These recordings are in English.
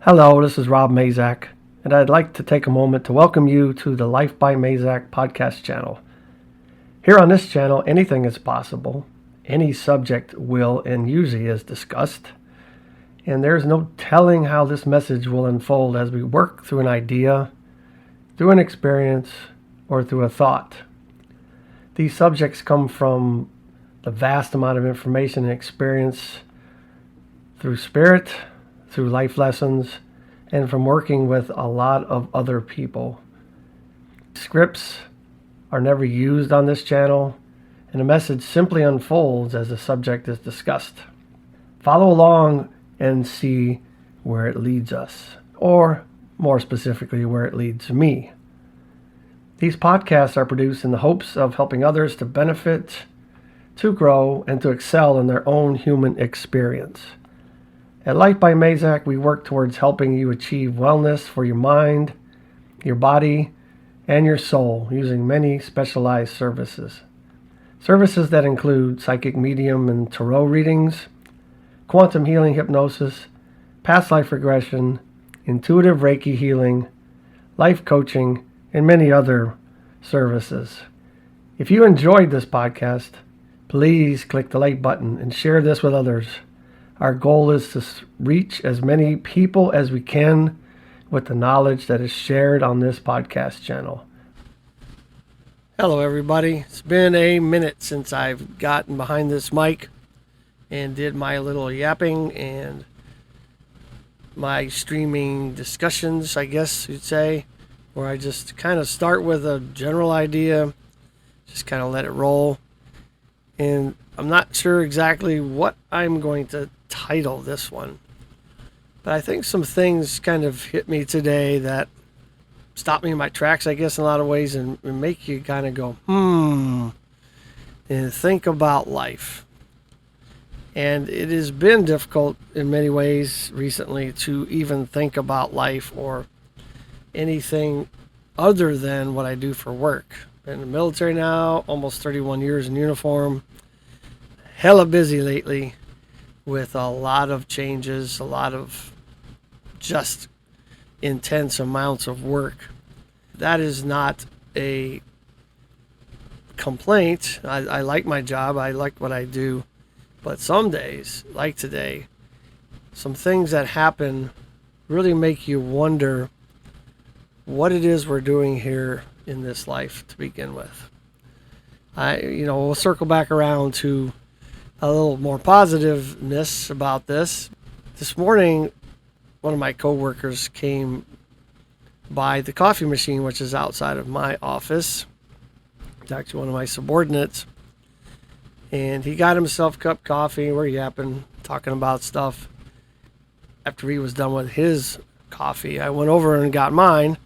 Hello, this is Rob Mazak, and I'd like to take a moment to welcome you to the Life by Mazak podcast channel. Here on this channel, anything is possible. Any subject will and usually is discussed, and there's no telling how this message will unfold as we work through an idea, through an experience, or through a thought. These subjects come from the vast amount of information and experience through spirit, through life lessons, and from working with a lot of other people. Scripts are never used on this channel, and the message simply unfolds as the subject is discussed. Follow along and see where it leads us, or more specifically, where it leads me. These podcasts are produced in the hopes of helping others to benefit, to grow, and to excel in their own human experience. At Life by Mazak, we work towards helping you achieve wellness for your mind, your body, and your soul using many specialized services. Services that include psychic medium and tarot readings, quantum healing hypnosis, past life regression, intuitive Reiki healing, life coaching, and many other services. If you enjoyed this podcast, please click the like button and share this with others. Our goal is to reach as many people as we can with the knowledge that is shared on this podcast channel. Hello, everybody. It's been a minute since I've gotten behind this mic and did my little yapping and my streaming discussions, I guess you'd say, where I just kind of start with a general idea, just kind of let it roll. And I'm not sure exactly what I'm going to title this one, but I think some things kind of hit me today that stop me in my tracks, I guess, in a lot of ways, and make you kind of go, and think about life. And it has been difficult in many ways recently to even think about life or anything other than what I do for work. Been in the military now, almost 31 years in uniform. Hella busy lately with a lot of changes, a lot of just intense amounts of work. That is not a complaint. I like my job. I like what I do. But some days, like today, some things that happen really make you wonder what it is we're doing here in this life to begin with. We'll circle back around to a little more positiveness about this. This morning, one of my coworkers came by the coffee machine, which is outside of my office. It's actually one of my subordinates. And he got himself a cup of coffee. We're yapping, talking about stuff. After he was done with his coffee, I went over and got mine.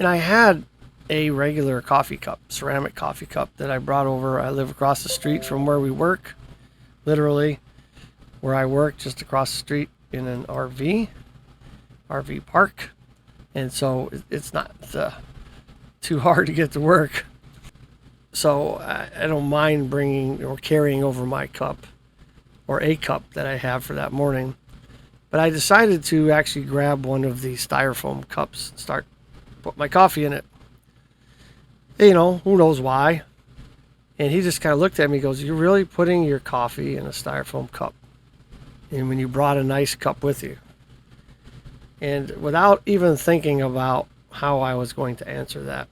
And I had a regular coffee cup, ceramic coffee cup that I brought over. I live across the street from where we work. Literally, where I work, just across the street in an RV park. And so it's not too hard to get to work. So I don't mind bringing or carrying over my cup or a cup that I have for that morning. But I decided to actually grab one of the styrofoam cups and put my coffee in it. Who knows why. And he just kind of looked at me and goes, "You're really putting your coffee in a styrofoam cup? And when you brought a nice cup with you?" And without even thinking about how I was going to answer that,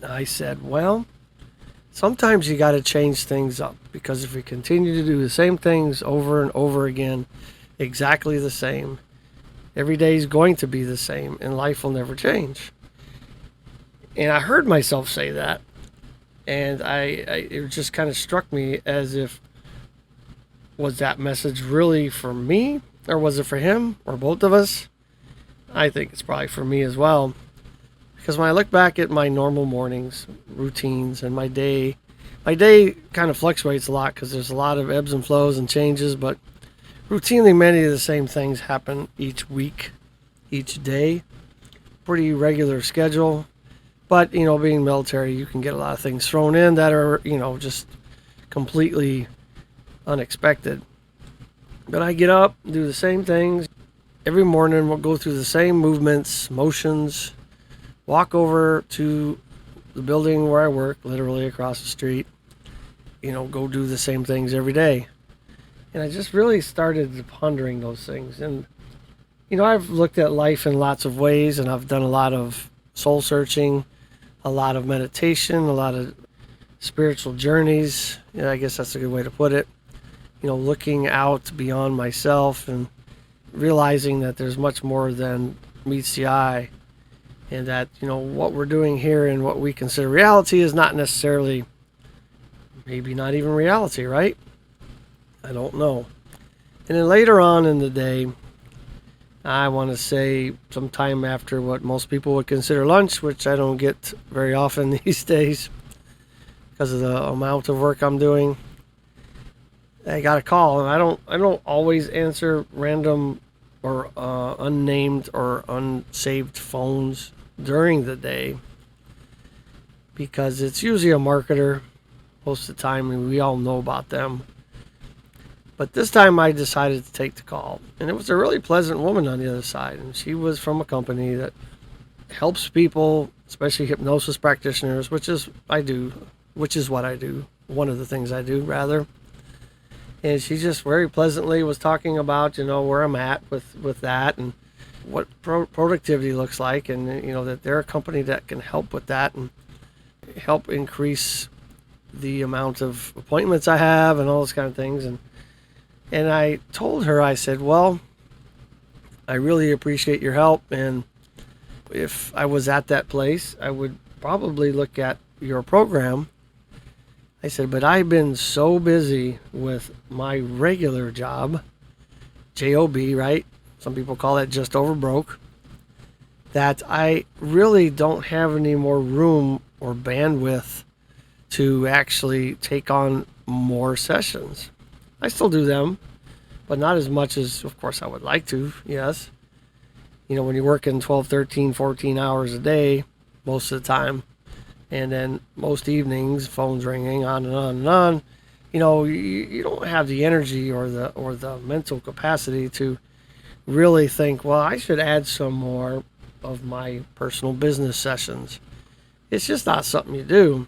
I said, well, sometimes you got to change things up, because if we continue to do the same things over and over again, exactly the same, every day is going to be the same and life will never change. And I heard myself say that. And it just kind of struck me as if, was that message really for me, or was it for him, or both of us? I think it's probably for me as well. Because when I look back at my normal mornings, routines, and my day kind of fluctuates a lot because there's a lot of ebbs and flows and changes, but routinely many of the same things happen each week, each day. Pretty regular schedule. But, being military, you can get a lot of things thrown in that are, just completely unexpected. But I get up, do the same things, every morning we'll go through the same movements, motions, walk over to the building where I work, literally across the street, go do the same things every day. And I just really started pondering those things. And, I've looked at life in lots of ways, and I've done a lot of soul searching, a lot of meditation, a lot of spiritual journeys. I guess that's a good way to put it. Looking out beyond myself and realizing that there's much more than meets the eye, and that, what we're doing here and what we consider reality is not necessarily, maybe not even reality, right? I don't know. And then later on in the day, I want to say sometime after what most people would consider lunch, which I don't get very often these days because of the amount of work I'm doing, I got a call, and I don't always answer random or unnamed or unsaved phones during the day, because it's usually a marketer most of the time, and we all know about them. But this time I decided to take the call, and it was a really pleasant woman on the other side, and she was from a company that helps people, especially hypnosis practitioners, which is what I do, one of the things I do, rather. And she just very pleasantly was talking about, where I'm at with that, and what productivity looks like, and, that they're a company that can help with that and help increase the amount of appointments I have and all those kind of things. And I told her, I said, well, I really appreciate your help, and if I was at that place, I would probably look at your program. I said, but I've been so busy with my regular job, J-O-B, right? Some people call that just over broke, that I really don't have any more room or bandwidth to actually take on more sessions. I still do them, but not as much as, of course, I would like to, yes. When you're working 12, 13, 14 hours a day, most of the time, and then most evenings, phones ringing, on and on and on, you don't have the energy or the mental capacity to really think, well, I should add some more of my personal business sessions. It's just not something you do.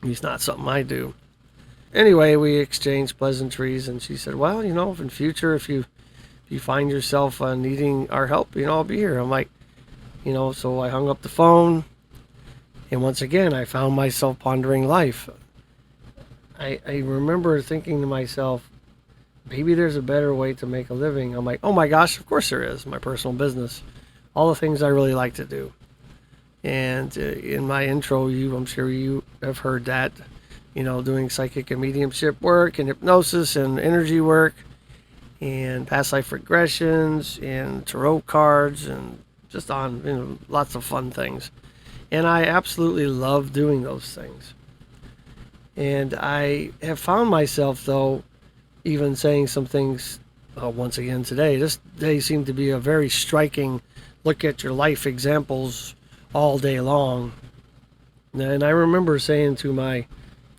It's not something I do. Anyway, we exchanged pleasantries, and she said, well, in future, if you find yourself needing our help, I'll be here. I'm like, so I hung up the phone, and once again, I found myself pondering life. I remember thinking to myself, maybe there's a better way to make a living. I'm like, oh my gosh, of course there is. My personal business, all the things I really like to do. And in my intro, I'm sure you have heard that, doing psychic and mediumship work and hypnosis and energy work and past life regressions and tarot cards and just on, lots of fun things. And I absolutely love doing those things. And I have found myself, though, even saying some things once again today. This day seemed to be a very striking look at your life examples all day long. And I remember saying to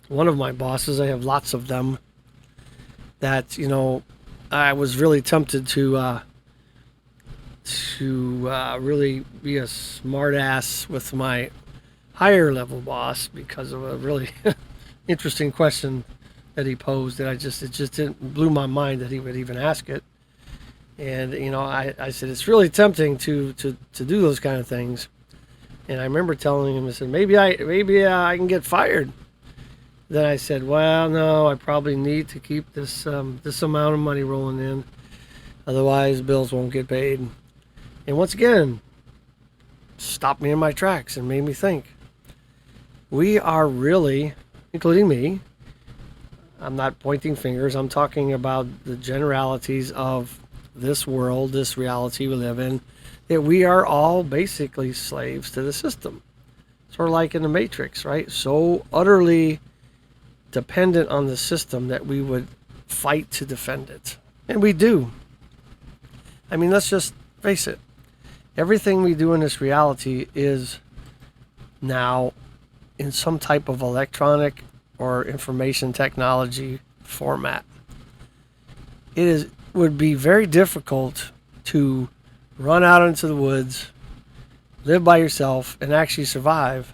one of my bosses, I have lots of them, that, I was really tempted to really be a smart ass with my higher level boss because of a really interesting question that he posed that it just didn't blew my mind that he would even ask it. And I said it's really tempting to do those kind of things. And I remember telling him, I said, maybe I can get fired. Then I said, well, no, I probably need to keep this amount of money rolling in, otherwise bills won't get paid. And once again, stopped me in my tracks and made me think. We are really, including me, I'm not pointing fingers, I'm talking about the generalities of this world, this reality we live in, that we are all basically slaves to the system. Sort of like in the Matrix, right? So utterly dependent on the system that we would fight to defend it. And we do. I mean, let's just face it. Everything we do in this reality is now in some type of electronic or information technology format. Would be very difficult to run out into the woods, live by yourself, and actually survive,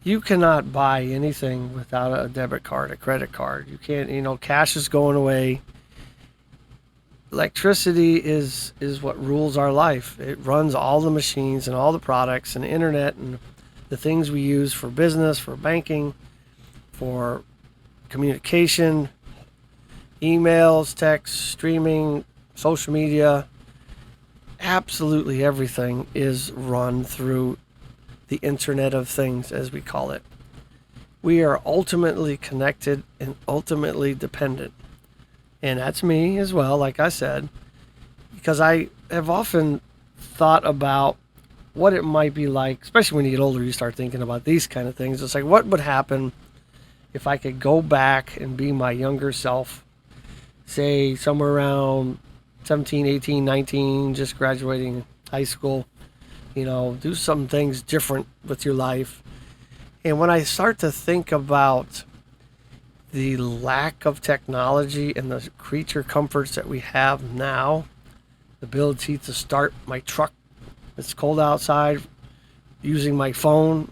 you cannot buy anything without a debit card, a credit card. You can't, cash is going away. Electricity is what rules our life. It runs all the machines and all the products and the internet and the things we use for business, for banking, for communication, emails, texts, streaming, social media. Absolutely everything is run through the Internet of Things, as we call it. We are ultimately connected and ultimately dependent. And that's me as well, like I said, because I have often thought about what it might be like, especially when you get older, you start thinking about these kind of things. It's like, what would happen if I could go back and be my younger self, say somewhere around 17, 18, 19, just graduating high school, do some things different with your life. And when I start to think about the lack of technology and the creature comforts that we have now, the ability to start my truck, it's cold outside, using my phone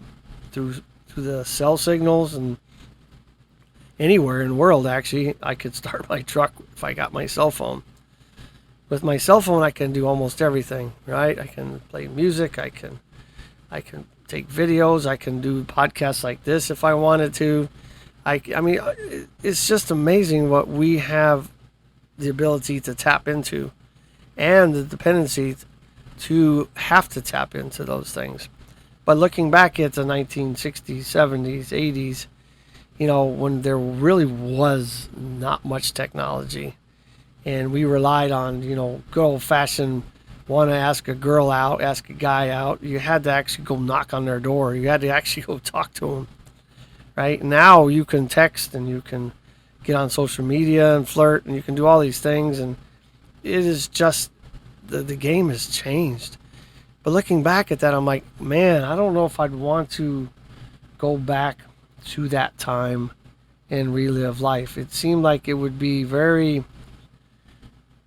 through the cell signals, and anywhere in the world, actually, I could start my truck if I got my cell phone. With my cell phone, I can do almost everything, right? I can play music, I can take videos, I can do podcasts like this if I wanted to. I mean, it's just amazing what we have the ability to tap into and the dependency to have to tap into those things. But looking back at the 1960s, 70s, 80s, when there really was not much technology and we relied on, good old-fashioned want to ask a girl out, ask a guy out, you had to actually go knock on their door. You had to actually go talk to them. Right? Now you can text and you can get on social media and flirt and you can do all these things, and it is just the game has changed. But looking back at that, I'm like, man, I don't know if I'd want to go back to that time and relive life. It seemed like it would be very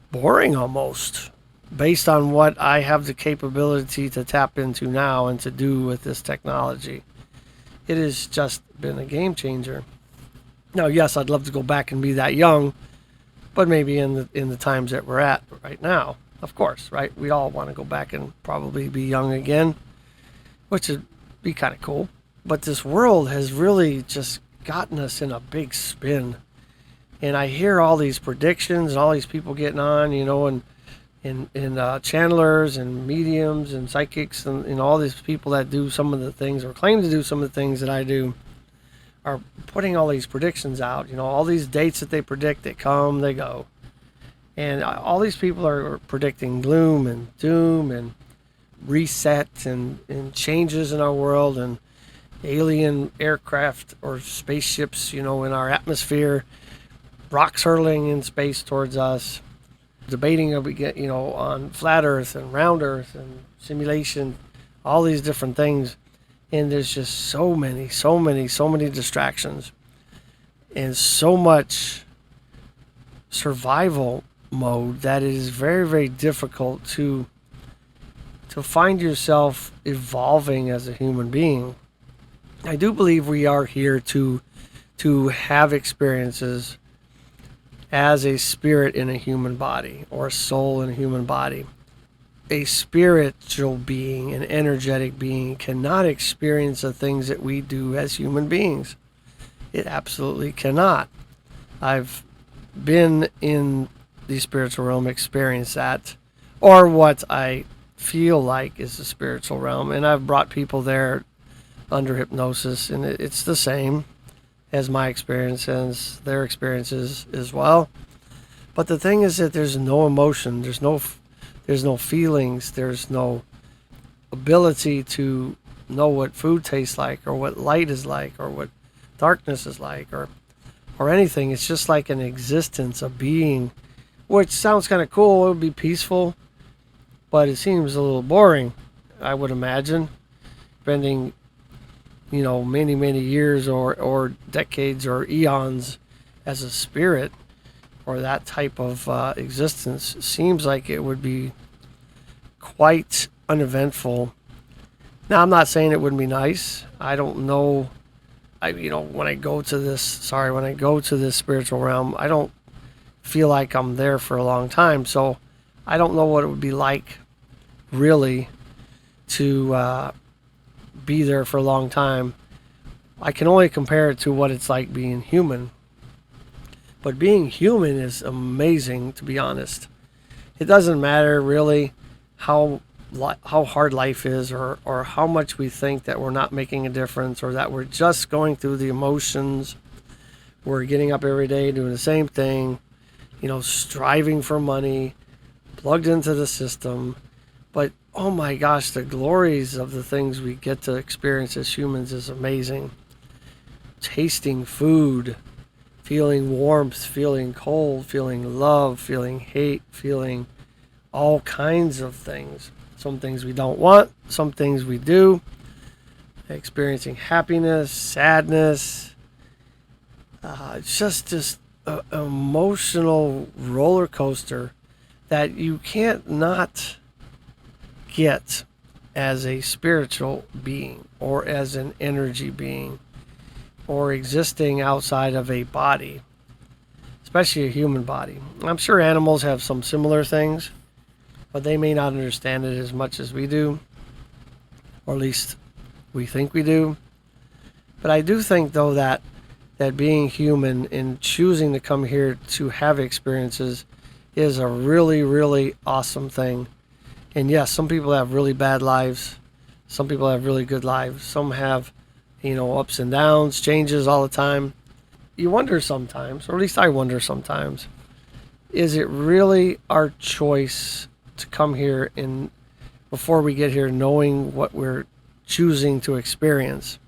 boring almost, based on what I have the capability to tap into now and to do with this technology. It has just been a game changer. Now, yes, I'd love to go back and be that young, but maybe in the times that we're at right now, of course, right? We all want to go back and probably be young again, which would be kind of cool. But this world has really just gotten us in a big spin. And I hear all these predictions and all these people getting on, and channelers and mediums and psychics and all these people that do some of the things or claim to do some of the things that I do are putting all these predictions out. All these dates that they predict, they come, they go. And all these people are predicting gloom and doom and reset and changes in our world and alien aircraft or spaceships, in our atmosphere, rocks hurtling in space towards us. Debating on flat earth and round earth and simulation, all these different things. And there's just so many distractions and so much survival mode that it is very, very difficult to find yourself evolving as a human being. I do believe we are here to have experiences as a spirit in a human body, or a soul in a human body. A spiritual being, an energetic being, cannot experience the things that we do as human beings. It absolutely cannot. I've been in the spiritual realm, experienced that, or what I feel like is the spiritual realm, and I've brought people there under hypnosis, and it's the same as my experience and their experiences as well. But the thing is that there's no emotion, there's no feelings, there's no ability to know what food tastes like, or what light is like, or what darkness is like, or anything. It's just like an existence, a being, which sounds kind of cool. It would be peaceful, but it seems a little boring, I would imagine, spending many years or decades or eons as a spirit, or that type of existence. Seems like it would be quite uneventful. Now, I'm not saying it wouldn't be nice. I don't know. When I go to this spiritual realm, I don't feel like I'm there for a long time. So I don't know what it would be like really to be there for a long time. I can only compare it to what it's like being human. But being human is amazing, to be honest. It doesn't matter really how hard life is, or how much we think that we're not making a difference, or that we're just going through the emotions. We're getting up every day doing the same thing, striving for money, plugged into the system. But oh my gosh, the glories of the things we get to experience as humans is amazing. Tasting food, feeling warmth, feeling cold, feeling love, feeling hate, feeling all kinds of things. Some things we don't want, some things we do. Experiencing happiness, sadness. It's just this emotional roller coaster that you can't not get as a spiritual being, or as an energy being, or existing outside of a body, especially a human body. I'm sure animals have some similar things, but they may not understand it as much as we do, or at least we think we do. But I do think, though, that being human and choosing to come here to have experiences is a really, really awesome thing. And yes, some people have really bad lives. Some people have really good lives. Some have, ups and downs, changes all the time. You wonder sometimes, or at least I wonder sometimes, is it really our choice to come here before we get here knowing what we're choosing to experience?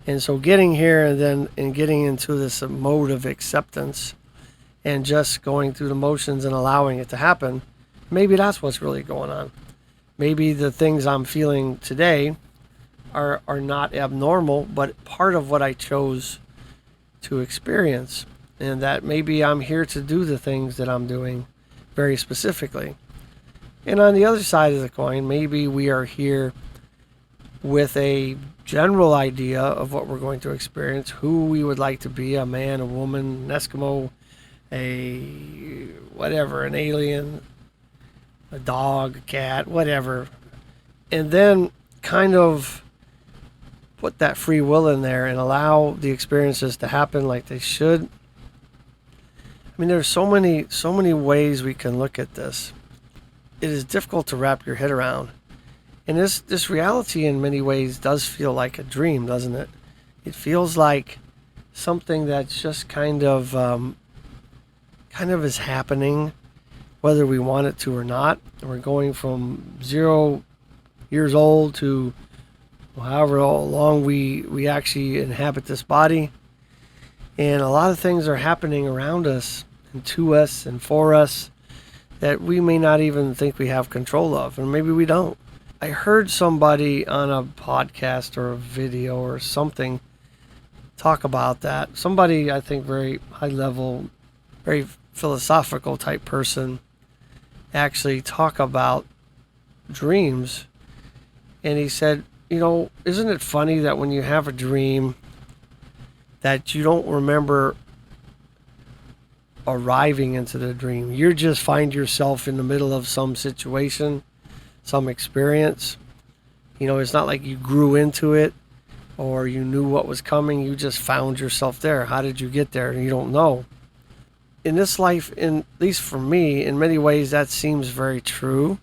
And so getting here and getting into this mode of acceptance and just going through the motions and allowing it to happen, maybe that's what's really going on. Maybe the things I'm feeling today are not abnormal, but part of what I chose to experience. And that maybe I'm here to do the things that I'm doing very specifically. And on the other side of the coin, maybe we are here with a general idea of what we're going to experience, who we would like to be, a man, a woman, an Eskimo, an alien, a dog, a cat, whatever. And then kind of put that free will in there and allow the experiences to happen like they should. I mean, there's so many ways we can look at this. It is difficult to wrap your head around. And this reality in many ways does feel like a dream, doesn't it? It feels like something that's just kind of is happening, whether we want it to or not. We're going from 0 years old to however long we actually inhabit this body. And a lot of things are happening around us and to us and for us that we may not even think we have control of, and maybe we don't. I heard somebody on a podcast or a video or something talk about that. Somebody, I think, very high level, very philosophical type person, actually talk about dreams. And he said, isn't it funny that when you have a dream that you don't remember arriving into the dream? You just find yourself in the middle of some situation, some experience. It's not like you grew into it or you knew what was coming. You just found yourself there. How did you get there? You don't know. In this life, at least for me, in many ways, that seems very true.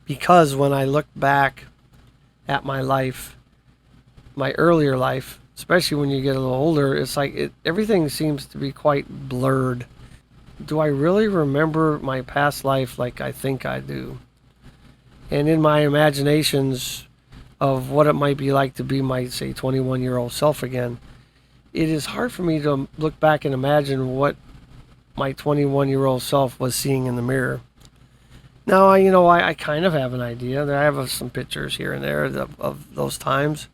Because when I look back at my life, my earlier life, especially when you get a little older, it's like everything seems to be quite blurred. Do I really remember my past life like I think I do? And in my imaginations of what it might be like to be my, say, 21-year-old self again, it is hard for me to look back and imagine what my 21-year-old self was seeing in the mirror. Now, I kind of have an idea. I have some pictures here and there of those times.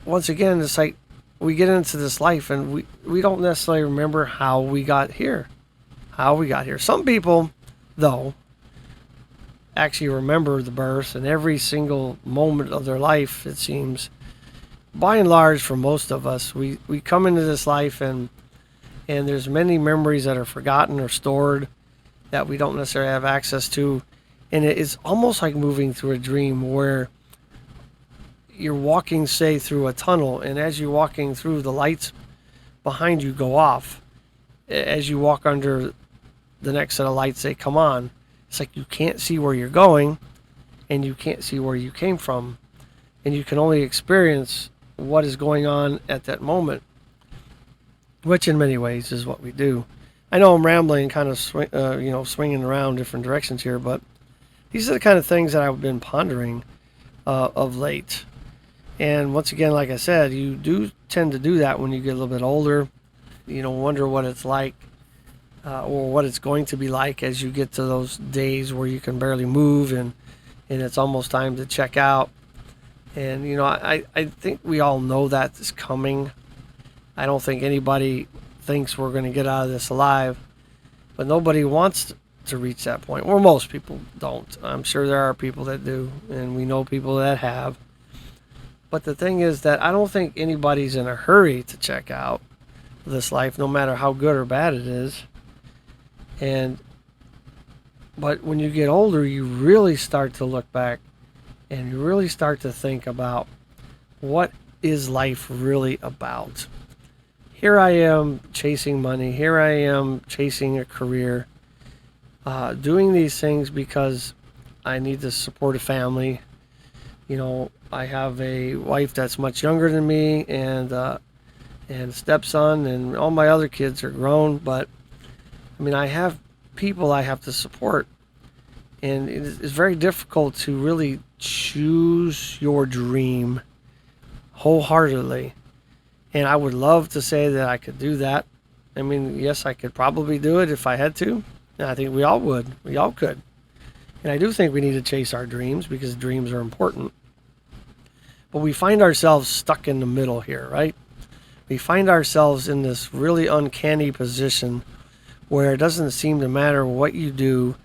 Once again, it's like we get into this life and we don't necessarily remember how we got here. Some people, though, actually remember the birth and every single moment of their life, it seems. By and large, for most of us, we come into this life and there's many memories that are forgotten or stored that we don't necessarily have access to. And it's almost like moving through a dream where you're walking, say, through a tunnel, and as you're walking through, the lights behind you go off. As you walk under the next set of lights, they come on. It's like you can't see where you're going, and you can't see where you came from, and you can only experience what is going on at that moment, which in many ways is what we do. I know I'm rambling, kind of swinging around different directions here, but these are the kind of things that I've been pondering of late. And once again, like I said, you do tend to do that when you get a little bit older. Wonder what it's like or what it's going to be like as you get to those days where you can barely move and it's almost time to check out. And, I think we all know that is coming. I don't think anybody thinks we're going to get out of this alive, but nobody wants to reach that point. Well, most people don't. I'm sure there are people that do, and we know people that have. But the thing is that I don't think anybody's in a hurry to check out this life, no matter how good or bad it is. But when you get older, you really start to look back and you really start to think about what is life really about. Here I am chasing money. Here I am chasing a career, doing these things because I need to support a family. I have a wife that's much younger than me, and stepson, and all my other kids are grown. But I have people I have to support, and it's very difficult to really choose your dream wholeheartedly. And I would love to say that I could do that. Yes, I could probably do it if I had to. And I think we all would. We all could. And I do think we need to chase our dreams because dreams are important. But we find ourselves stuck in the middle here, right? We find ourselves in this really uncanny position where it doesn't seem to matter what you do,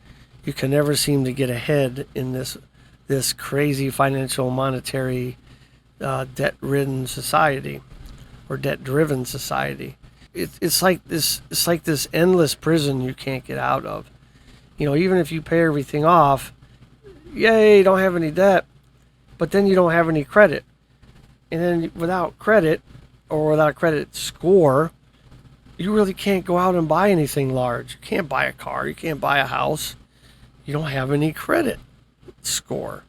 you can never seem to get ahead in this crazy financial, monetary, debt-ridden society or debt-driven society. It's like this endless prison you can't get out of. Even if you pay everything off, yay, you don't have any debt. But then you don't have any credit. And then without credit or without a credit score, you really can't go out and buy anything large. You can't buy a car. You can't buy a house. You don't have any credit score.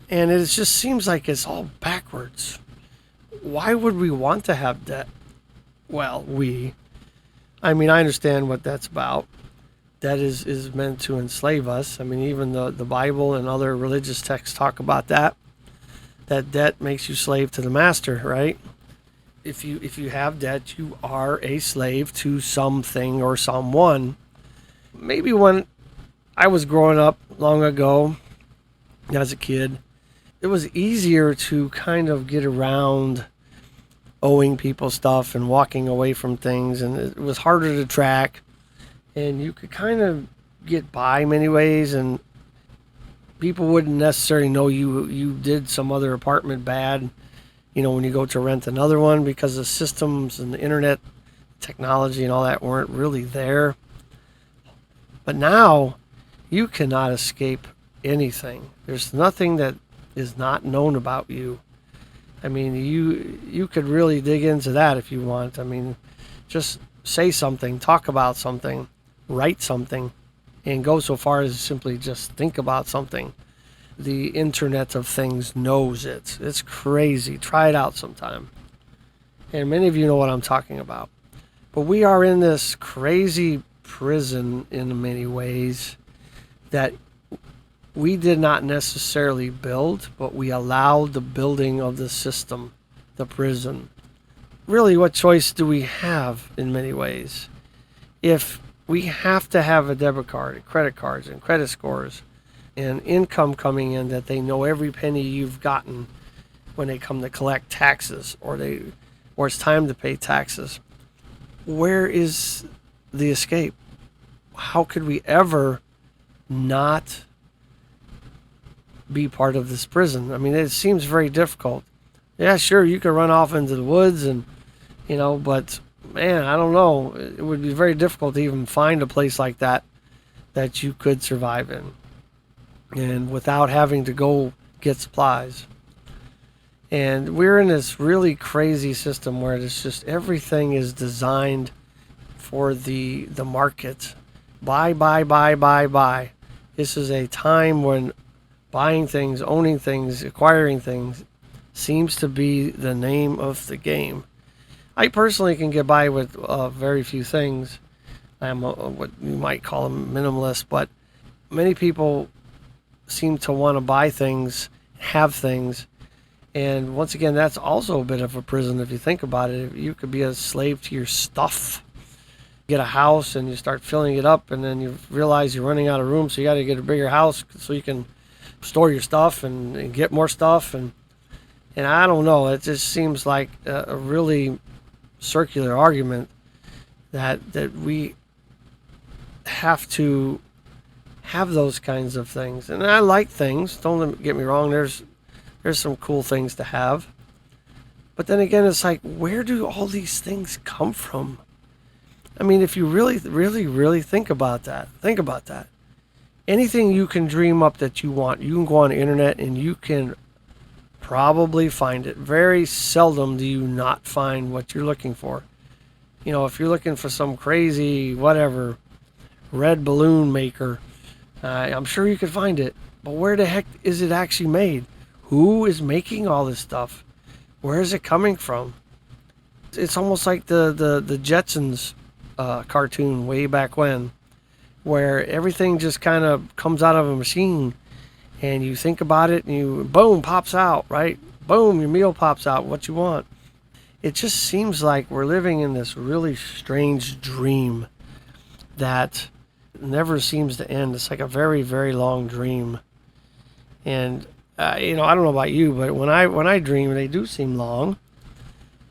And it just seems like it's all backwards. Why would we want to have debt? Well, I understand what that's about. Debt is meant to enslave us. Even the Bible and other religious texts talk about that. That debt makes you slave to the master, right? If you have debt, you are a slave to something or someone. Maybe when I was growing up long ago, as a kid, it was easier to kind of get around owing people stuff and walking away from things, and it was harder to track. And you could kind of get by many ways, and people wouldn't necessarily know you did some other apartment bad, when you go to rent another one, because the systems and the internet technology and all that weren't really there. But now, you cannot escape anything. There's nothing that is not known about you. You could really dig into that if you want. Just say something, talk about something, write something, and go so far as simply just think about something. The Internet of Things knows it. It's crazy. Try it out sometime. And many of you know what I'm talking about. But we are in this crazy prison in many ways that we did not necessarily build, but we allowed the building of the system, the prison. Really, what choice do we have in many ways? If we have to have a debit card, and credit cards, and credit scores, and income coming in that they know every penny you've gotten when they come to collect taxes, or it's time to pay taxes. Where is the escape? How could we ever not be part of this prison. I mean, it seems very difficult. Yeah, sure, you could run off into the woods and, but man, I don't know. It would be very difficult to even find a place like that you could survive in, and without having to go get supplies. And we're in this really crazy system where it's just everything is designed for the market. Buy, buy, buy, buy, buy. This is a time when buying things, owning things, acquiring things seems to be the name of the game. I personally can get by with very few things. I'm what you might call a minimalist, but many people seem to want to buy things, have things, and once again, that's also a bit of a prison if you think about it. You could be a slave to your stuff. You get a house and you start filling it up, and then you realize you're running out of room, so you got to get a bigger house so you can store your stuff and get more stuff. And I don't know, it just seems like a really circular argument that we have to have those kinds of things. And I like things, don't get me wrong, there's some cool things to have. But then again, it's like, where do all these things come from? I mean, if you really, really, really think about that. Anything you can dream up that you want, you can go on the internet and you can probably find it. Very seldom do you not find what you're looking for. If you're looking for some crazy, whatever, red balloon maker, I'm sure you could find it. But where the heck is it actually made? Who is making all this stuff? Where is it coming from? It's almost like the Jetsons cartoon way back when, where everything just kind of comes out of a machine, and you think about it, and you boom, pops out, right? Boom, your meal pops out, what you want. It just seems like we're living in this really strange dream that never seems to end. It's like a very, very long dream. And I don't know about you, but when I dream, they do seem long.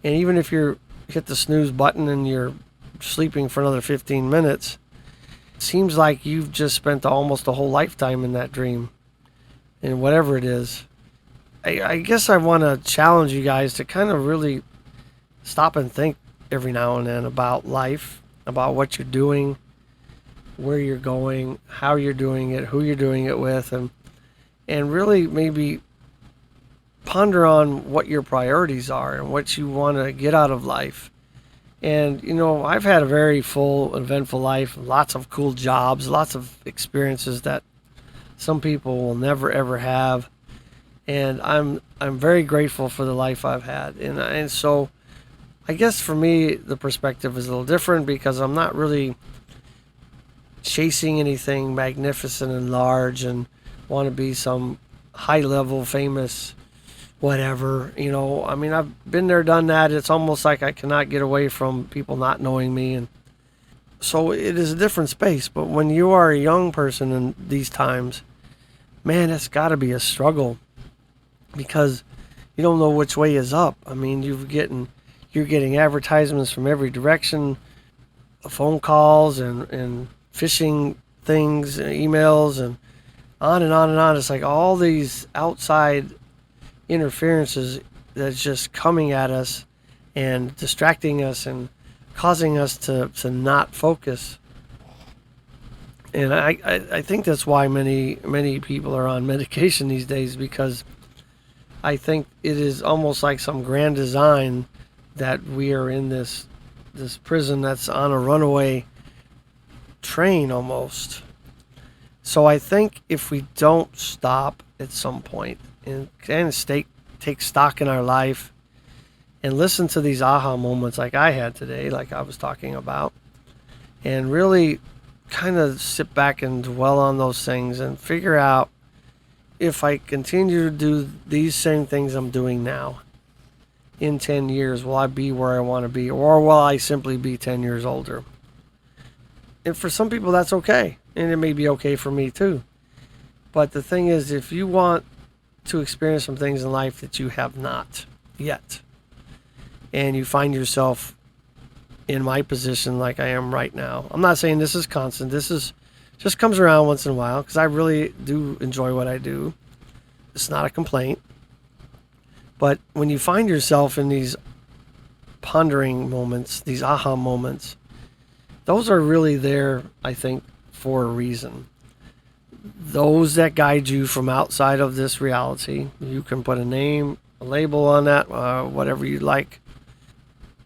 And even if you hit the snooze button and you're sleeping for another 15 minutes, it seems like you've just spent almost a whole lifetime in that dream. And whatever it is, I guess I want to challenge you guys to kind of really stop and think every now and then about life, about what you're doing, where you're going, how you're doing it, who you're doing it with, and really maybe ponder on what your priorities are and what you want to get out of life. And, I've had a very full, eventful life, lots of cool jobs, lots of experiences that some people will never, ever have. And I'm very grateful for the life I've had. And so I guess for me, the perspective is a little different because I'm not really chasing anything magnificent and large and want to be some high-level, famous, whatever. I mean, I've been there, done that. It's almost like I cannot get away from people not knowing me. And so it is a different space. But when you are a young person in these times, man, it's got to be a struggle because you don't know which way is up. I mean, you're getting advertisements from every direction, phone calls and phishing things, and emails, and on and on and on. It's like all these outside interferences that's just coming at us and distracting us and causing us to not focus. And I think that's why many people are on medication these days, because I think it is almost like some grand design that we are in this prison that's on a runaway train almost. So I think if we don't stop at some point and kind of take stock in our life and listen to these aha moments like I had today, like I was talking about, and really kind of sit back and dwell on those things and figure out, if I continue to do these same things I'm doing now, in 10 years, will I be where I want to be, or will I simply be 10 years older? And for some people, that's okay. And it may be okay for me too. But the thing is, if you want to experience some things in life that you have not yet, and you find yourself in my position like I am right now, I'm not saying this is constant. This is just comes around once in a while, because I really do enjoy what I do. It's not a complaint. But when you find yourself in these pondering moments, these aha moments, those are really there, I think, for a reason. Those that guide you from outside of this reality, you can put a name, a label on that, whatever you like.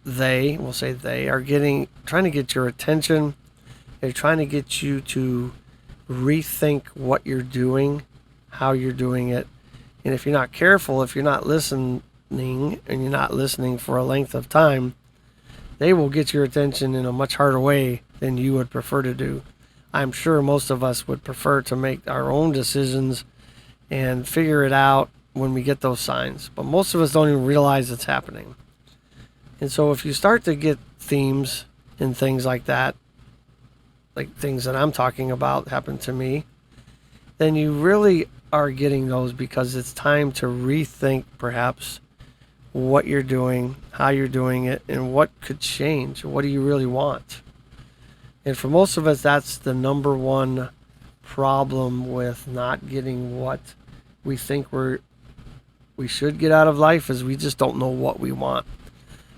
We'll say they are trying to get your attention. They're trying to get you to rethink what you're doing, how you're doing it. And if you're not careful, if you're not listening and you're not listening for a length of time, they will get your attention in a much harder way than you would prefer to do. I'm sure most of us would prefer to make our own decisions and figure it out when we get those signs. But most of us don't even realize it's happening. And so if you start to get themes and things like that, like things that I'm talking about happen to me, then you really are getting those because it's time to rethink perhaps what you're doing, how you're doing it, and what could change. What do you really want? And for most of us, that's the number one problem with not getting what we think we should get out of life, is we just don't know what we want.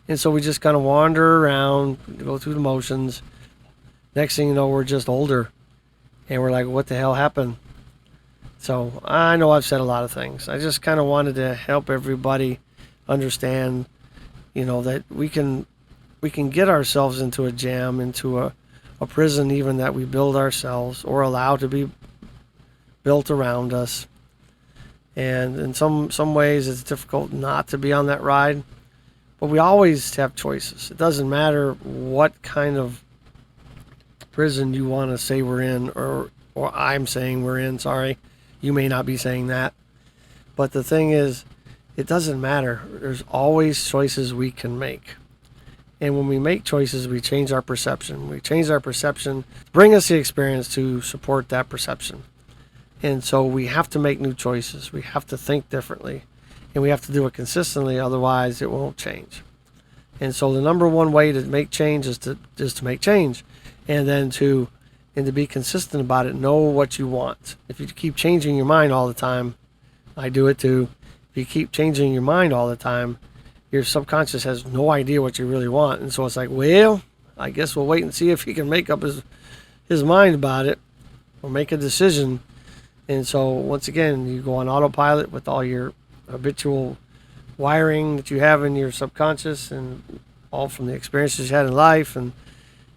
And so we just kind of wander around, go through the motions. Next thing you know, we're just older. And we're like, what the hell happened? So I know I've said a lot of things. I just kind of wanted to help everybody understand, that we can get ourselves into a jam, into a prison even that we build ourselves or allow to be built around us. And in some ways it's difficult not to be on that ride, but we always have choices. It doesn't matter what kind of prison you want to say we're in, or I'm saying we're in, sorry. You may not be saying that. But the thing is, it doesn't matter. There's always choices we can make. And when we make choices, we change our perception. We change our perception, bring us the experience to support that perception. And so we have to make new choices. We have to think differently. And we have to do it consistently, otherwise it won't change. And so the number one way to make change is to make change. And then to be consistent about it, know what you want. If you keep changing your mind all the time, I do it too. If you keep changing your mind all the time, your subconscious has no idea what you really want. And so it's like, well, I guess we'll wait and see if he can make up his mind about it or make a decision. And so once again, you go on autopilot with all your habitual wiring that you have in your subconscious and all from the experiences you had in life. And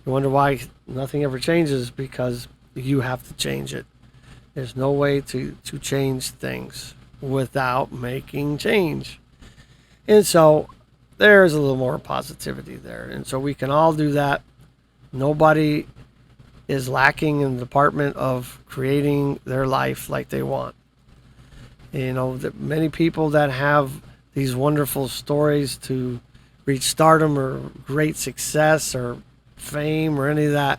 you wonder why nothing ever changes, because you have to change it. There's no way to change things without making change. And so there's a little more positivity there. And so we can all do that. Nobody is lacking in the department of creating their life like they want. Many people that have these wonderful stories to reach stardom or great success or fame or any of that,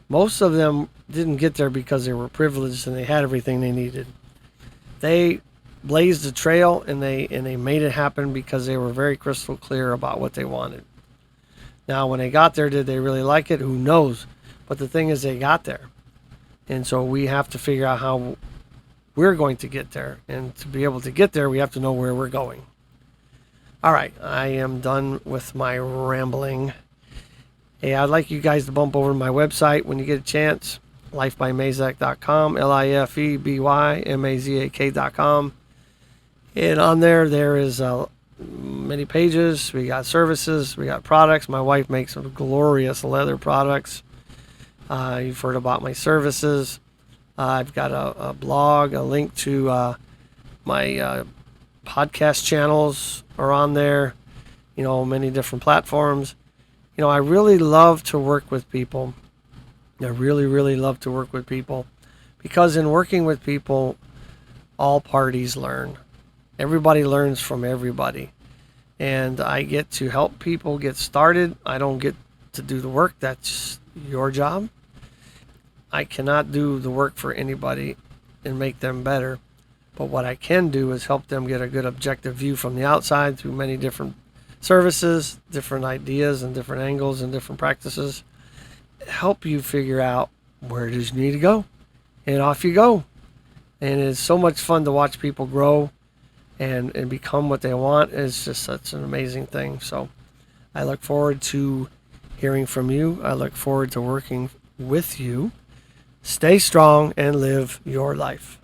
most of them didn't get there because they were privileged and they had everything they needed. They blazed the trail and they made it happen because they were very crystal clear about what they wanted. Now, when they got there, did they really like it? Who knows? But the thing is, they got there. And so we have to figure out how we're going to get there. And to be able to get there, we have to know where we're going. All right, I am done with my rambling. Hey, I'd like you guys to bump over to my website when you get a chance, lifebymazak.com, lifebymazak.com. And on there is many pages. We got services, we got products. My wife makes some glorious leather products. You've heard about my services. I've got a blog, a link to my podcast channels are on there, many different platforms. I really love to work with people. I really, really love to work with people because in working with people, all parties learn. Everybody learns from everybody. And I get to help people get started. I don't get to do the work. That's your job. I cannot do the work for anybody and make them better. But what I can do is help them get a good objective view from the outside through many different services, different ideas and different angles and different practices. Help you figure out where it is you need to go. And off you go. And it's so much fun to watch people grow and become what they want. It's just such an amazing thing. So I look forward to hearing from you. I look forward to working with you. Stay strong and live your life.